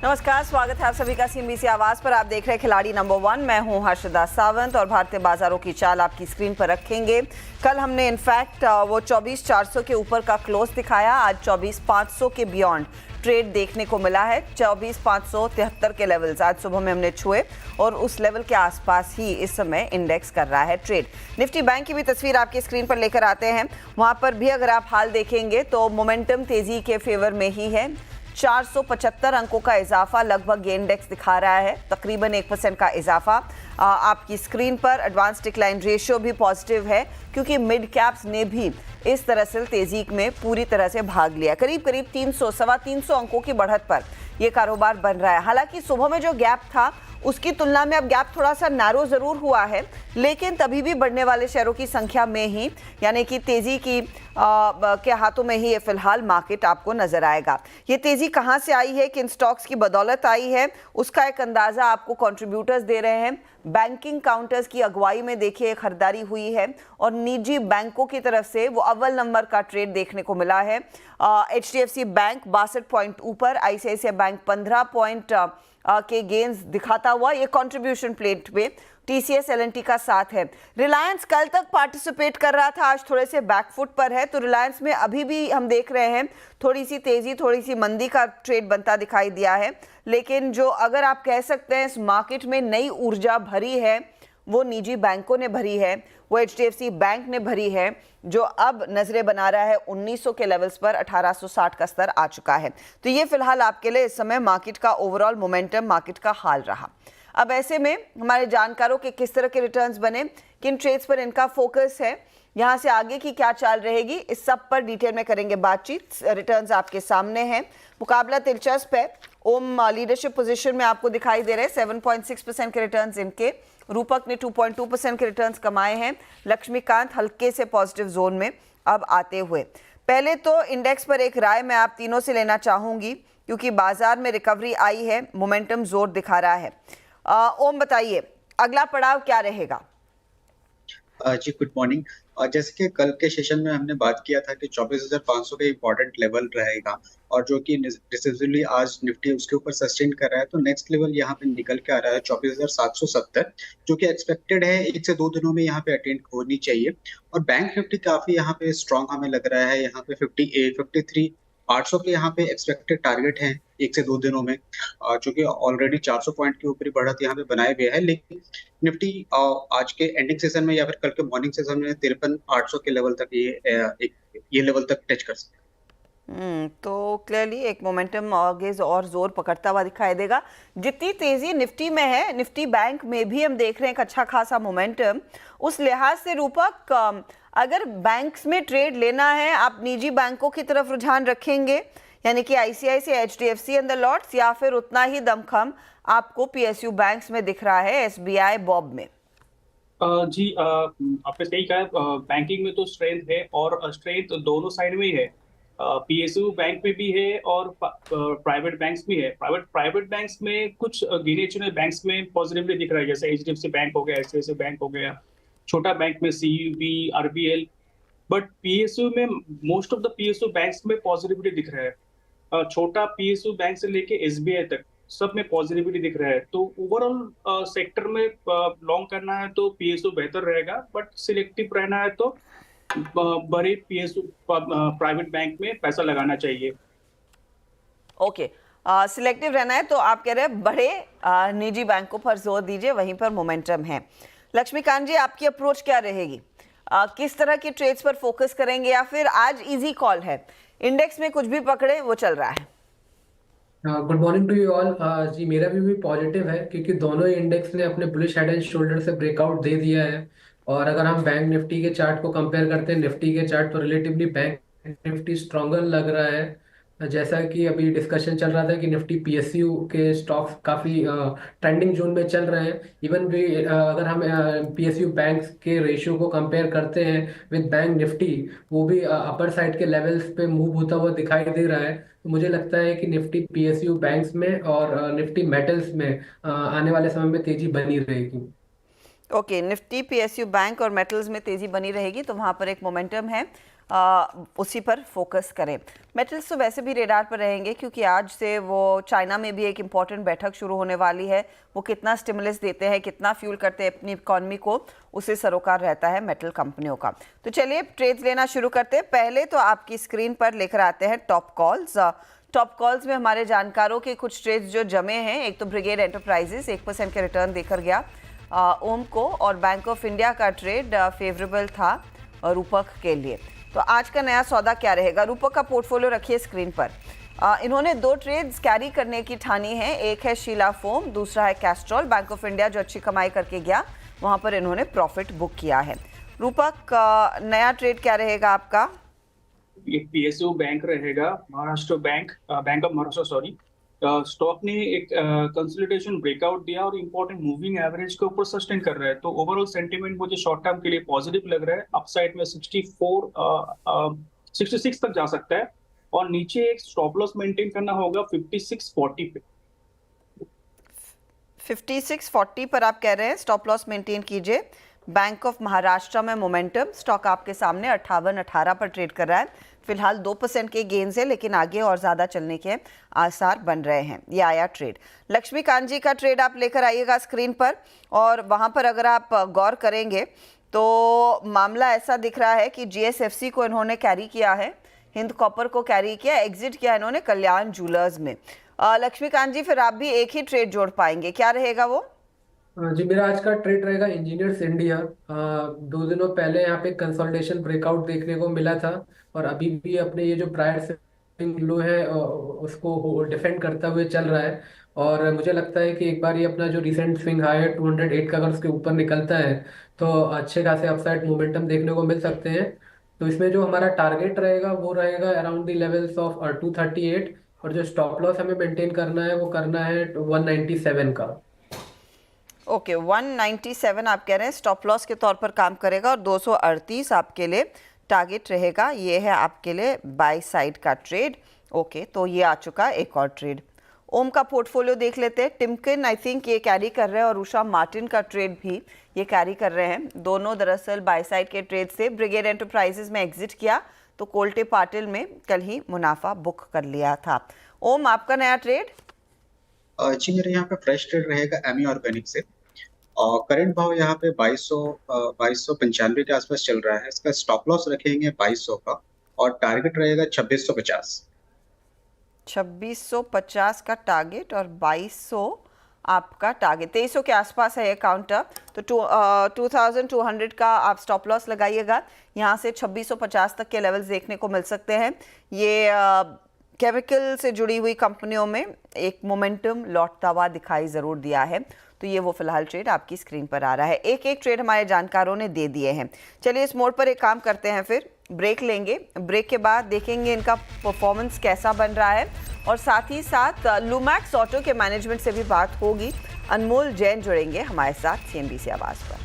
नमस्कार, स्वागत है आप सभी का सीएनबीसी आवाज पर। आप देख रहे हैं खिलाड़ी नंबर 1। मैं हूं हर्षदा सावंत और भारतीय बाजारों की चाल आपकी स्क्रीन पर रखेंगे। कल हमने इनफैक्ट वो 24,400 के ऊपर का क्लोज दिखाया। आज 24,500 के बियॉन्ड ट्रेड देखने को मिला है। 24,573 के लेवल्स आज सुबह में हमने छुए और उस लेवल के आसपास ही इस समय इंडेक्स कर रहा है ट्रेड। निफ्टी बैंक की भी तस्वीर आपकी स्क्रीन पर लेकर आते हैं। वहां पर भी अगर आप हाल देखेंगे तो मोमेंटम तेजी के फेवर में ही है। 475 अंकों का इजाफा लगभग ये इंडेक्स दिखा रहा है, तकरीबन 1% का इजाफा आपकी स्क्रीन पर। एडवांस डिक्लाइन रेशियो भी पॉजिटिव है क्योंकि मिड कैप्स ने भी इस तरह से तेजी में पूरी तरह से भाग लिया। करीब करीब 300-325 अंकों की बढ़त पर यह कारोबार बन रहा है। हालांकि सुबह में जो गैप था उसकी तुलना में अब गैप थोड़ा सा नैरो जरूर हुआ है, लेकिन तभी भी बढ़ने वाले शेयरों की संख्या में ही, यानी कि तेजी की के हाथों में ही ये फिलहाल मार्केट आपको नजर आएगा। ये तेजी कहां से आई है, किन स्टॉक्स की बदौलत आई है, उसका एक अंदाजा आपको कंट्रीब्यूटर्स दे रहे हैं। बैंकिंग काउंटर्स की अगुवाई में देखिए खरीदारी हुई है और निजी बैंकों की तरफ से वो अव्वल नंबर का ट्रेड देखने को मिला है। HDFC बैंक 62 पॉइंट ऊपर, ICICI बैंक 15 पॉइंट के गेंस दिखाता हुआ ये कंट्रीब्यूशन प्लेट पे TCS LNT का साथ है। रिलायंस कल तक पार्टिसिपेट कर रहा था, आज थोड़े से बैकफुट पर है, तो रिलायंस में अभी भी हम देख रहे हैं थोड़ी सी तेजी, थोड़ी सी मंदी का ट्रेड बनता दिखाई दिया है। लेकिन जो अगर आप कह सकते हैं इस मार्केट में नई ऊर्जा भरी है वो निजी बैंकों ने भरी है, वो HDFC बैंक ने भरी है, जो अब नजरें बना रहा है 1900 के लेवल्स पर। 1860 का स्तर आ चुका है। तो ये फिलहाल आपके लिए इस समय मार्केट का ओवरऑल मोमेंटम, मार्केट का हाल रहा। अब ऐसे में हमारे जानकारों के किस तरह के रिटर्न्स बने, किन ट्रेड्स पर इनका फोकस है, यहाँ से आगे की क्या चाल रहेगी, इस सब पर डिटेल में करेंगे बातचीत। रिटर्न्स आपके सामने हैं, मुकाबला दिलचस्प है। ओम लीडरशिप पोजीशन में आपको दिखाई दे रहे हैं, 7.6% के रिटर्न्स इनके। रूपक ने 2.2% के रिटर्न्स कमाए हैं। लक्ष्मीकांत हल्के से पॉजिटिव जोन में अब आते हुए। पहले तो इंडेक्स पर एक राय मैं आप तीनों से लेना चाहूंगी क्योंकि बाजार में रिकवरी आई है, मोमेंटम जोर दिखा रहा है। ओम बताइए अगला पड़ाव क्या रहेगा? जी गुड मॉर्निंग। जैसे कि कल के सेशन में हमने बात किया था कि 24,500 का इम्पोर्टेंट लेवल रहेगा और जो कि डिसिजनली आज निफ्टी उसके ऊपर सस्टेन कर रहा है, तो नेक्स्ट लेवल यहाँ पे निकल के आ रहा है 24,770, जो कि एक्सपेक्टेड है 1 से 2 दिनों में यहाँ पे अटेंड होनी चाहिए। और बैंक निफ्टी काफी यहाँ पे स्ट्रांग हमें लग रहा है। यहाँ पे 53 800 के यहाँ पे एक्सपेक्टेड टारगेट है 1 से 2 दिनों में, जो कि ऑलरेडी 400 पॉइंट के ऊपर बढ़त यहाँ पे बनाए हुए है। लेकिन निफ्टी आज के एंडिंग सेशन में या फिर कल के मॉर्निंग सेशन में 53,800 के लेवल तक ये लेवल तक टच कर सकते हैं। तो क्लियरली एक मोमेंटम आगे और जोर पकड़ता हुआ दिखाई देगा। जितनी तेजी निफ्टी में है, निफ्टी बैंक में भी हम देख रहे हैं एक अच्छा खासा मोमेंटम। उस लिहाज से रूपक, अगर बैंक्स में ट्रेड लेना है, आप निजी बैंकों की तरफ रुझान रखेंगे, यानी कि ICICI HDFC and the lots, या फिर उतना ही दमखम आपको PSU बैंक्स में दिख रहा है, SBI बॉब में? जी, आपने सही कहा। बैंकिंग में तो स्ट्रेंथ है और स्ट्रेंथ दोनों साइड में ही है। PSU बैंक में भी है और प्राइवेट बैंक्स भी है। प्राइवेट बैंक्स में कुछ गिने चुने बैंक्स में पॉजिटिवली दिख रहा है, जैसे HDFC बैंक हो गया, HDFC बैंक हो गया, छोटा बैंक में CUB, RBL। बट PSU में most of the PSU banks में पॉजिटिविटी दिख रहा है। छोटा PSU बैंक से लेके SBI तक सब में पॉजिटिविटी दिख रहा है। तो ओवरऑल सेक्टर में लॉन्ग करना है तो PSU बेहतर रहेगा, बट सिलेक्टिव रहना है तो बड़े PSU प्राइवेट बैंक में पैसा लगाना चाहिए। ओके, सिलेक्टिव रहना है तो आप कह रहे हैं बड़े निजी बैंकों पर जोर दीजिए, वहीं पर मोमेंटम है। लक्ष्मीकांत जी, आपकी अप्रोच क्या रहेगी? किस तरह की ट्रेड्स पर फोकस करेंगे या फिर आज इजी कॉल है, इंडेक्स में कुछ भी पकड़े वो चल रहा है? Good morning to you all. जी, मेरा भी पॉजिटिव है क्योंकि दोनों ही इंडेक्स ने अपने बुलिश हेड एंड शोल्डर से ब्रेकआउट दे दिया है। और अगर हम बैंक निफ्टी के चार्ट को कंपेयर करते हैं निफ्टी के चार्ट, तो रिलेटिवली बैंक निफ्टी स्ट्रॉन्गर लग रहा है। जैसा कि अभी डिस्कशन चल रहा था कि निफ्टी PSU के स्टॉक्स काफ़ी ट्रेंडिंग जोन में चल रहे हैं। इवन भी अगर हम PSU बैंक्स के रेशियो को कंपेयर करते हैं विद बैंक निफ्टी, वो भी अपर साइड के लेवल्स पे मूव होता हुआ दिखाई दे रहा है। तो मुझे लगता है कि निफ्टी PSU बैंक्स में और निफ्टी मेटल्स में आने वाले समय में तेजी बनी रहेगी। ओके, निफ्टी PSU बैंक और मेटल्स में तेजी बनी रहेगी, तो वहां पर एक मोमेंटम है। उसी पर फोकस करें। मेटल्स तो वैसे भी रेडार पर रहेंगे क्योंकि आज से वो चाइना में भी एक इम्पॉर्टेंट बैठक शुरू होने वाली है। वो कितना स्टिमुलस देते हैं, कितना फ्यूल करते हैं अपनी इकॉनमी को, उसे सरोकार रहता है मेटल कंपनियों का। तो चलिए ट्रेड्स लेना शुरू करते हैं। पहले तो आपकी स्क्रीन पर लेकर आते हैं टॉप कॉल्स। टॉप कॉल्स में हमारे जानकारों के कुछ ट्रेड्स जो जमे हैं, एक तो ब्रिगेड एंटरप्राइजेस 1% के रिटर्न देकर गया ओम को, और बैंक ऑफ इंडिया का ट्रेड फेवरेबल था रूपक के लिए। तो आज का नया सौदा क्या रहेगा? रूपक का पोर्टफोलियो रखिए स्क्रीन पर। इन्होंने 2 ट्रेड्स कैरी करने की ठानी है। एक है शीला फोम, दूसरा है कैस्ट्रॉल। बैंक ऑफ इंडिया जो अच्छी कमाई करके गया, वहां पर इन्होंने प्रॉफिट बुक किया है। रूपक, नया ट्रेड क्या रहेगा आपका? एक पीएसयू बैंक रहेगा, Maharashtra bank, bank of Maharashtra sorry. Stock ने एक कंसोलिडेशन ब्रेकआउट दिया और इंपॉर्टेंट मूविंग एवरेज के ऊपर सस्टेन कर रहा है। तो ओवरऑल सेंटीमेंट मुझे शॉर्ट टर्म के लिए पॉजिटिव लग रहा है। अपसाइड में 66 तक जा सकता है और नीचे एक स्टॉप लॉस मेंटेन करना होगा 5640 पे। 5640 पर आप कह रहे हैं स्टॉप लॉस मेंटेन कीजिए। बैंक ऑफ महाराष्ट्र में मोमेंटम स्टॉक आपके सामने 58-18 पर ट्रेड कर रहा है। फिलहाल 2% के गेन्स है, लेकिन आगे और ज़्यादा चलने के आसार बन रहे हैं। ये आया ट्रेड। लक्ष्मीकांत जी का ट्रेड आप लेकर आइएगा स्क्रीन पर, और वहाँ पर अगर आप गौर करेंगे तो मामला ऐसा दिख रहा है कि जीएसएफसी को इन्होंने कैरी किया है, हिंद कॉपर को कैरी किया, एग्जिट किया इन्होंने कल्याण जूलर्स में। लक्ष्मीकांत जी, फिर आप भी एक ही ट्रेड जोड़ पाएंगे, क्या रहेगा वो? जी मेरा आज का ट्रेड रहेगा इंजीनियर्स इंडिया। 2 दिनों पहले यहाँ पे कंसोलिडेशन ब्रेकआउट देखने को मिला था, और अभी भी अपने ये जो प्रायर स्विंग लो है उसको डिफेंड करता हुए चल रहा है। और मुझे लगता है कि एक बार ये अपना जो रिसेंट स्विंग हाई है 208 का अगर उसके ऊपर निकलता है तो अच्छे खासे अपसाइड मोमेंटम देखने को मिल सकते हैं। तो इसमें जो हमारा टारगेट रहेगा वो रहेगा अराउंड द लेवल्स ऑफ 238, और जो स्टॉप लॉस हमें मेंटेन करना है वो करना है 197 का। ओके, 197 आप कह रहे हैं स्टॉप लॉस के तौर पर काम करेगा, और 238 आपके लिए टारगेट रहेगा। ये है आपके लिए बाय साइड का ट्रेड। ओके, तो ये आ चुका एक और ट्रेड। ओम का पोर्टफोलियो देख लेते हैं। टिमकिन आई थिंक ये कैरी कर रहे हैं, और उषा मार्टिन का ट्रेड भी ये कैरी कर रहे हैं। दोनों दरअसल बाय साइड के ट्रेड से। ब्रिगेड एंटरप्राइजेस में एग्जिट किया, तो कोल्टे पाटिल में कल ही मुनाफा बुक कर लिया था। ओम, आपका नया ट्रेड? जी मेरे यहाँ पे फ्रेश ट्रेड रहेगा एमी ऑर्गेनिक से। और करंट भाव यहाँ पे 2295 के आसपास चल रहा है। इसका स्टॉप लॉस रखेंगे 2200 का, और टारगेट रहेगा 2650। 2650 का टारगेट और 2200 आपका टारगेट। 2300 के आसपास है ये काउंटर, तो 2200 का आप स्टॉप लॉस लगाइएगा। यहाँ से 2650 तक के लेवल्स देखने को मिल सकते हैं। ये केमिकल से जुड़ी हुई कंपनियों में एक मोमेंटम लौटता हुआ दिखाई ज़रूर दिया है। तो ये वो फिलहाल ट्रेड आपकी स्क्रीन पर आ रहा है। एक एक ट्रेड हमारे जानकारों ने दे दिए हैं। चलिए इस मोड पर एक काम करते हैं, फिर ब्रेक लेंगे। ब्रेक के बाद देखेंगे इनका परफॉर्मेंस कैसा बन रहा है, और साथ ही साथ लूमैक्स ऑटो के मैनेजमेंट से भी बात होगी। अनमोल जैन जुड़ेंगे हमारे साथ CNBC आवाज़ पर।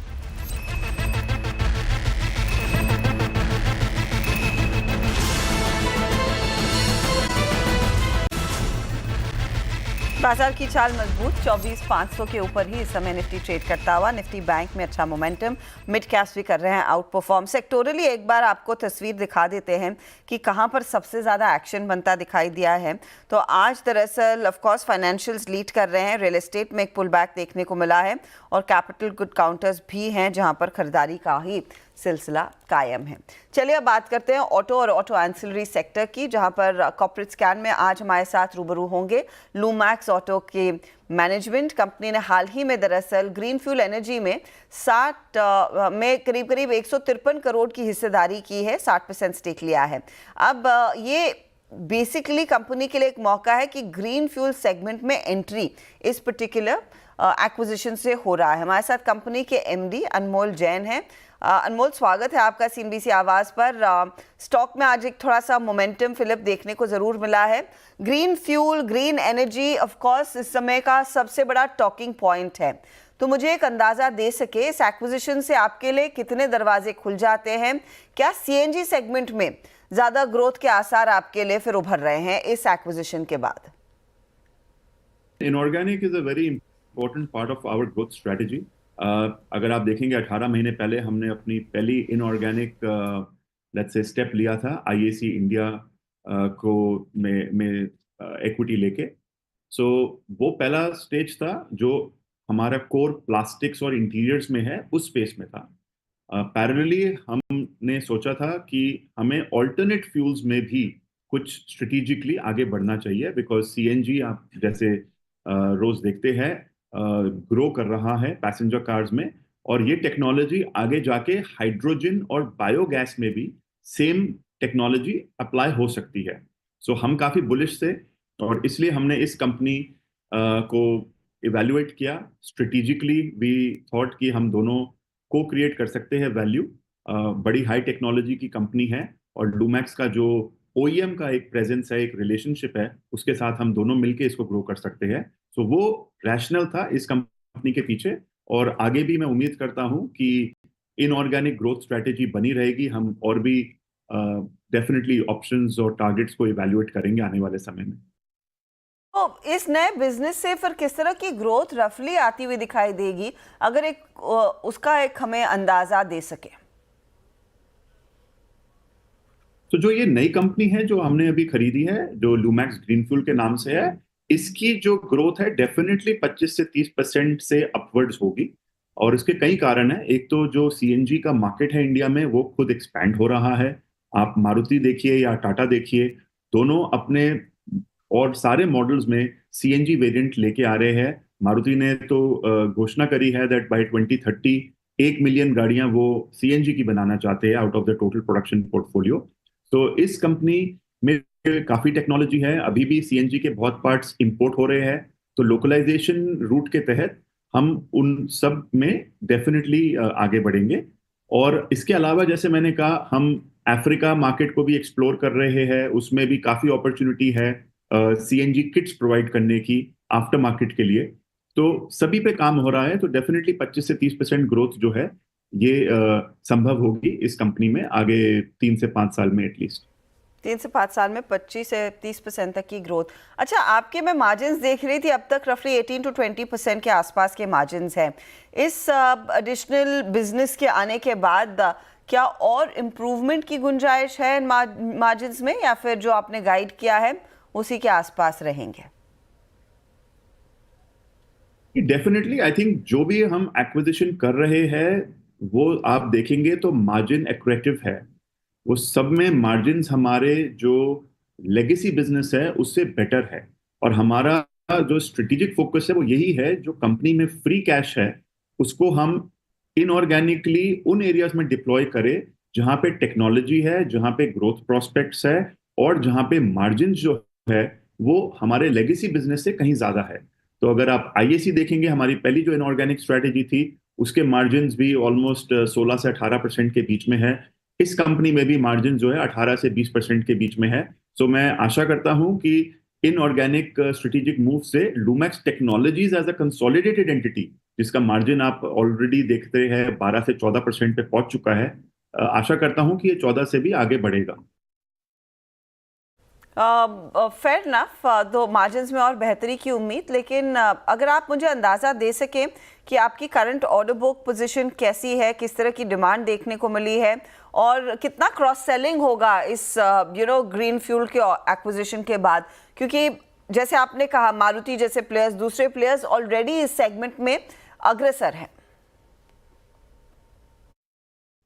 बाजार की चाल मजबूत, 24,500 के ऊपर ही इस समय निफ्टी ट्रेड करता हुआ। निफ्टी बैंक में अच्छा मोमेंटम, मिड कैप्स भी कर रहे हैं आउट परफॉर्म। सेक्टोरली एक बार आपको तस्वीर दिखा देते हैं कि कहां पर सबसे ज़्यादा एक्शन बनता दिखाई दिया है। तो आज दरअसल ऑफ कोर्स फाइनेंशियल्स लीड कर रहे हैं। रियल एस्टेट में एक पुल बैक देखने को मिला है, और कैपिटल गुड काउंटर्स भी हैं जहां पर खरीदारी का ही सिलसिला कायम है। चलिए अब बात करते हैं ऑटो और ऑटो एंसिलरी सेक्टर की, जहां पर कॉर्पोरेट स्कैन में आज हमारे साथ रूबरू होंगे लूमैक्स ऑटो के मैनेजमेंट। कंपनी ने हाल ही में दरअसल ग्रीन फ्यूल एनर्जी में 60 में करीब 153 करोड़ की हिस्सेदारी की है, 60% स्टेक लिया है। अब ये बेसिकली कंपनी के लिए एक मौका है कि ग्रीन फ्यूल सेगमेंट में एंट्री इस पर्टिकुलर एक्विजिशन से हो रहा है। हमारे साथ कंपनी के MD अनमोल जैन हैं। अनमोल, स्वागत है आपका CNBC आवाज़ पर। स्टॉक में आज एक थोड़ा सा मोमेंटम फिलिप देखने को ज़रूर मिला है। Green fuel, green energy of course इस समय का सबसे बड़ा टॉकिंग पॉइंट है। तो मुझे एक अंदाज़ा दे सके इस एक्विजिशन से आपके लिए कितने दरवाजे खुल जाते हैं? क्या CNG सेगमेंट में ज़्यादा ग्रोथ के आसार आपके लिए फिर उभर रहे हैं इस एक्विजिशन के बाद? Inorganic is a very important part of our growth strategy. अगर आप देखेंगे 18 महीने पहले हमने अपनी पहली इनऑर्गेनिक लेट्स से स्टेप लिया था आईएसी इंडिया को में इक्विटी लेके। सो वो पहला स्टेज था जो हमारा कोर प्लास्टिक्स और इंटीरियर्स में है, उस स्पेस में था। पैरेलली हमने सोचा था कि हमें ऑल्टरनेट फ्यूल्स में भी कुछ स्ट्रेटेजिकली आगे बढ़ना चाहिए, बिकॉज सीएनजी आप जैसे रोज देखते हैं ग्रो कर रहा है पैसेंजर कार्स में, और ये टेक्नोलॉजी आगे जाके हाइड्रोजन और बायोगैस में भी सेम टेक्नोलॉजी अप्लाई हो सकती है। सो हम काफी बुलिश थे, और इसलिए हमने इस कंपनी को इवेल्युएट किया। स्ट्रेटेजिकली वी थॉट कि हम दोनों को क्रिएट कर सकते हैं वैल्यू। बड़ी हाई टेक्नोलॉजी की कंपनी है, और लूमैक्स का जो ओईएम का एक प्रेजेंस है, एक रिलेशनशिप है, उसके साथ हम दोनों मिलके इसको ग्रो कर सकते हैं। सो वो रैशनल था इस कंपनी के पीछे, और आगे भी मैं उम्मीद करता हूं कि इनऑर्गेनिक ग्रोथ स्ट्रेटेजी बनी रहेगी। हम और भी डेफिनेटली ऑप्शंस और टारगेट्स को इवैल्यूएट करेंगे आने वाले समय में। तो इस नए बिजनेस से फिर किस तरह की ग्रोथ रफली आती हुई दिखाई देगी, अगर उसका एक हमें अंदाजा दे सके? तो जो ये नई कंपनी है जो हमने अभी खरीदी है, जो लूमैक्स ग्रीनफ्यूल के नाम से है, इसकी जो ग्रोथ है डेफिनेटली 25 से 30% से अपवर्ड्स होगी। और इसके कई कारण हैं। एक तो जो सीएनजी का मार्केट है इंडिया में, वो खुद एक्सपैंड हो रहा है। आप मारुति देखिए या टाटा देखिए, दोनों अपने और सारे मॉडल्स में सीएनजी वेरिएंट लेके आ रहे हैं। मारुति ने तो घोषणा करी है दैट बाय 2030 1 मिलियन गाड़ियां वो सीएनजी की बनाना चाहते हैं out of the total production portfolio. तो इस कंपनी में काफी टेक्नोलॉजी है। अभी भी सीएनजी के बहुत पार्ट्स इंपोर्ट हो रहे हैं, तो लोकलाइजेशन रूट के तहत हम उन सब में डेफिनेटली आगे बढ़ेंगे। और इसके अलावा जैसे मैंने कहा, हम अफ्रीका मार्केट को भी एक्सप्लोर कर रहे हैं, उसमें भी काफी अपॉर्चुनिटी है सीएनजी किट्स प्रोवाइड करने की आफ्टर मार्केट के लिए। तो सभी पे काम हो रहा है, तो डेफिनेटली 25 से 30% ग्रोथ जो है ये संभव होगी इस कंपनी में आगे 3 से 5 साल में एटलीस्ट। 3 से 5 साल में 25 से 30% तक की ग्रोथ। अच्छा, आपके मैं मार्जिन्स देख रही थी, अब तक रफली 18 to 20% के आसपास के मार्जिन्स हैं। इस एडिशनल बिजनेस के आने के बाद क्या और इम्प्रूवमेंट की गुंजाइश है इन मार्जिन्स में, या फिर जो आपने गाइड किया है उसी के आसपास रहेंगे? डेफिनेटली आई थिंक जो भी हम एक्विजिशन कर रहे हैं वो आप देखेंगे तो मार्जिन एक्रेटिव है। वो सब में मार्जिन्स हमारे जो लेगेसी बिजनेस है उससे बेटर है। और हमारा जो स्ट्रेटेजिक फोकस है वो यही है, जो कंपनी में फ्री कैश है उसको हम इनऑर्गेनिकली उन एरियाज में डिप्लॉय करें जहां पे टेक्नोलॉजी है, जहां पे ग्रोथ प्रोस्पेक्ट्स है, और जहां पे मार्जिन जो है वो हमारे लेगेसी बिजनेस से कहीं ज्यादा है। तो अगर आप आईएसी देखेंगे, हमारी पहली जो इनऑर्गेनिक स्ट्रेटेजी थी, उसके मार्जिन्स भी ऑलमोस्ट 16 से 18% के बीच में है। इस कंपनी में भी मार्जिन जो है 18 से 20% के बीच में है। सो मैं आशा करता हूं कि इनऑर्गेनिक स्ट्रेटेजिक मूव से Lumax technologies as a consolidated entity, जिसका मार्जिन आप ऑलरेडी देखते हैं 12 से 14% पे पहुंच चुका है, आशा करता हूं कि ये 14 से भी आगे बढ़ेगा। फेयर इनफ, तो मार्जिन्स में और बेहतरी की उम्मीद, लेकिन अगर आप मुझे अंदाज़ा दे सकें कि आपकी करंट ऑर्डर बुक पोजीशन कैसी है, किस तरह की डिमांड देखने को मिली है, और कितना क्रॉस सेलिंग होगा इस ग्रीन फ्यूल के एक्विजिशन के बाद, क्योंकि जैसे आपने कहा मारुति जैसे प्लेयर्स, दूसरे प्लेयर्स ऑलरेडी इस सेगमेंट में अग्रसर हैं।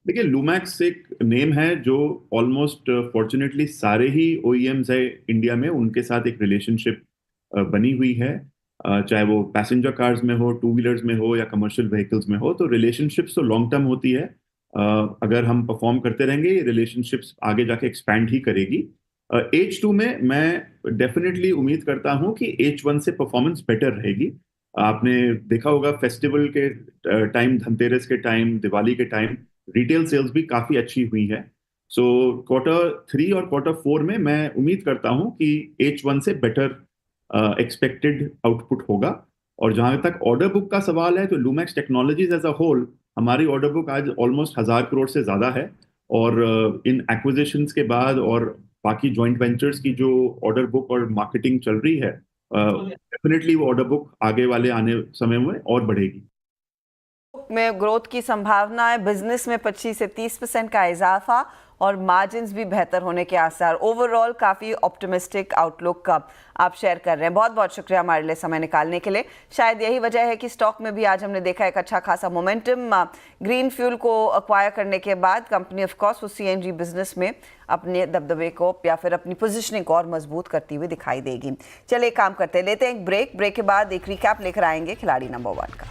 देखिए, लूमैक्स एक नेम है जो ऑलमोस्ट फॉर्चुनेटली सारे ही ओईएम्स है इंडिया में, उनके साथ एक रिलेशनशिप बनी हुई है, चाहे वो पैसेंजर कार्स में हो, टू व्हीलर्स में हो, या कमर्शियल व्हीकल्स में हो। तो रिलेशनशिप्स तो लॉन्ग टर्म होती है। अगर हम परफॉर्म करते रहेंगे, ये रिलेशनशिप्स आगे जाके एक्सपैंड ही करेगी। H2 में मैं डेफिनेटली उम्मीद करता हूं कि H1 से परफॉर्मेंस बेटर रहेगी। आपने देखा होगा फेस्टिवल के टाइम, धनतेरस के टाइम, दिवाली के टाइम रिटेल सेल्स भी काफी अच्छी हुई है। सो Q3 और Q4 में मैं उम्मीद करता हूं कि H1 से बेटर एक्सपेक्टेड आउटपुट होगा। और जहां तक ऑर्डर बुक का सवाल है, तो लूमैक्स टेक्नोलॉजीज एज अ होल, हमारी ऑर्डर बुक आज ऑलमोस्ट 1000 करोड़ से ज्यादा है। और इन एक्विजिशंस के बाद और बाकी जॉइंट वेंचर्स की जो ऑर्डर बुक और मार्केटिंग चल रही है, डेफिनेटली वो ऑर्डर बुक आगे वाले आने समय में और बढ़ेगी। में ग्रोथ की संभावना है, बिजनेस में 25 से 30% का इजाफा, और मार्जिन्स भी बेहतर होने के आसार। ओवरऑल काफ़ी ऑप्टिमिस्टिक आउटलुक का आप शेयर कर रहे हैं। बहुत बहुत शुक्रिया हमारे लिए समय निकालने के लिए। शायद यही वजह है कि स्टॉक में भी आज हमने देखा एक अच्छा खासा मोमेंटम। ग्रीन फ्यूल को अक्वायर करने के बाद कंपनी ऑफ कोर्स वो CNG बिजनेस में अपने दबदबे को या फिर अपनी पोजीशनिंग को और मजबूत करती हुई दिखाई देगी। चलिए काम करते हैं, लेते हैं एक ब्रेक के बाद एक रिकैप लेकर आएंगे खिलाड़ी नंबर 1 का।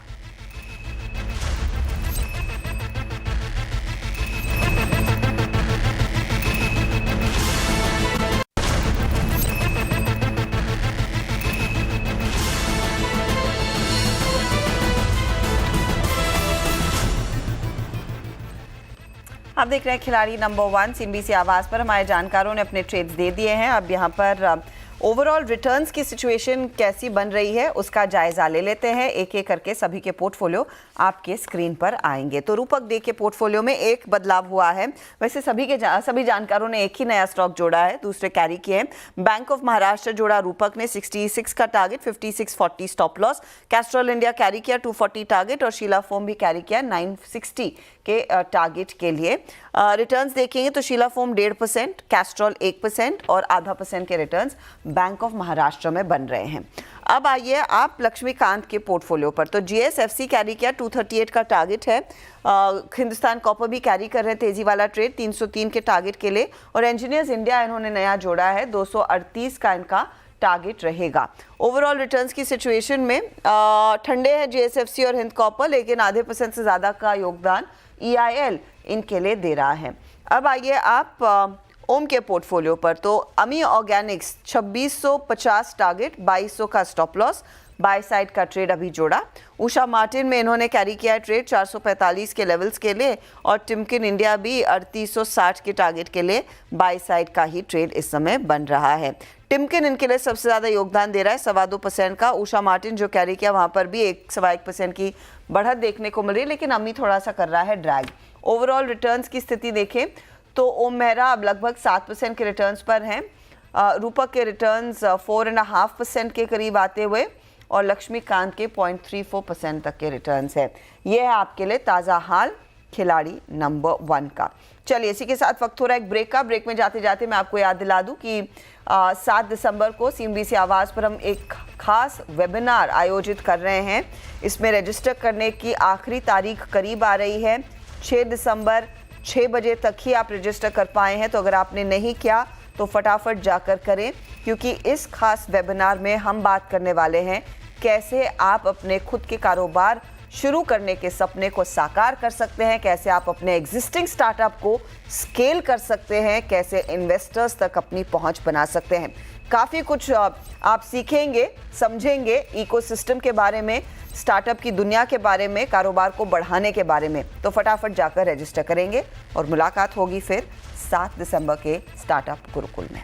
आप देख रहे हैं खिलाड़ी नंबर 1 CNBC आवाज़ पर। हमारे जानकारों ने अपने ट्रेड्स दे दिए हैं। अब यहाँ पर ओवरऑल रिटर्न्स की सिचुएशन कैसी बन रही है उसका जायजा ले लेते हैं। एक एक करके सभी के पोर्टफोलियो आपके स्क्रीन पर आएंगे। तो रूपक डे के पोर्टफोलियो में एक बदलाव हुआ है। वैसे सभी जानकारों ने एक ही नया स्टॉक जोड़ा है, दूसरे कैरी किए हैं। बैंक ऑफ महाराष्ट्र जोड़ा रूपक ने 66 का target, 5640 stop loss. Castrol India carry किया 240 टारगेट और शीला फोम भी कैरी किया 960 के टारगेट के लिए। रिटर्न्स देखेंगे तो शीला फोम 1.5%, कैस्ट्रॉल 1% और आधा % के रिटर्न्स बैंक ऑफ महाराष्ट्र में बन रहे हैं। अब आइए आप लक्ष्मीकांत के पोर्टफोलियो पर। तो GSFC कैरी किया 238 का टारगेट है। हिंदुस्तान कॉपर भी कैरी कर रहे हैं तेजी वाला ट्रेड 303 के टारगेट के लिए। और इंजीनियर्स इंडिया इन्होंने नया जोड़ा है, 238 का इनका टारगेट रहेगा। ओवरऑल रिटर्न्स की सिचुएशन में ठंडे हैं GSFC और हिंद कॉपर, लेकिन आधे % से ज़्यादा का योगदान EIL इनके लिए दे रहा है। अब आइए आप ओम के पोर्टफोलियो पर। तो अमी ऑर्गेनिक्स 2650 टारगेट, 2200 का स्टॉप लॉस, बाय साइड का ट्रेड अभी जोड़ा। उषा मार्टिन में इन्होंने कैरी किया है ट्रेड 445 के लेवल्स के लिए और टिमकिन इंडिया भी 3860 के टारगेट के लिए बाय साइड का ही ट्रेड इस समय बन रहा है। टिमकिन इनके लिए सबसे ज़्यादा योगदान दे रहा है 2.25% का। उषा मार्टिन जो कैरी किया वहाँ पर भी 1.25% की बढ़त देखने को मिल रही है, लेकिन अमी थोड़ा सा कर रहा है ड्रैग। ओवरऑल रिटर्न्स की स्थिति देखें तो ओम मेहरा अब लगभग 7% के रिटर्न्स पर हैं। रूपक के रिटर्न्स 4.5% के करीब आते हुए और लक्ष्मीकांत के 0.34% तक के रिटर्न्स है। ये है आपके लिए ताज़ा हाल खिलाड़ी नंबर 1 का। चलिए इसी के साथ वक्त हो रहा है एक ब्रेक का। ब्रेक में जाते जाते मैं आपको याद दिला दूं कि 7 दिसंबर को CNBC आवाज़ पर हम एक खास वेबिनार आयोजित कर रहे हैं। इसमें रजिस्टर करने की आखिरी तारीख करीब आ रही है। 6 दिसंबर 6 बजे तक ही आप रजिस्टर कर पाए हैं, तो अगर आपने नहीं किया तो फटाफट जाकर करें, क्योंकि इस खास वेबिनार में हम बात करने वाले हैं कैसे आप अपने खुद के कारोबार शुरू करने के सपने को साकार कर सकते हैं, कैसे आप अपने एग्जिस्टिंग स्टार्टअप को स्केल कर सकते हैं, कैसे इन्वेस्टर्स तक अपनी पहुंच बना सकते हैं। काफ़ी कुछ आप सीखेंगे, समझेंगे इकोसिस्टम के बारे में, स्टार्टअप की दुनिया के बारे में, कारोबार को बढ़ाने के बारे में। तो फटाफट जाकर रजिस्टर करेंगे और मुलाकात होगी फिर 7 दिसंबर के स्टार्टअप गुरुकुल में।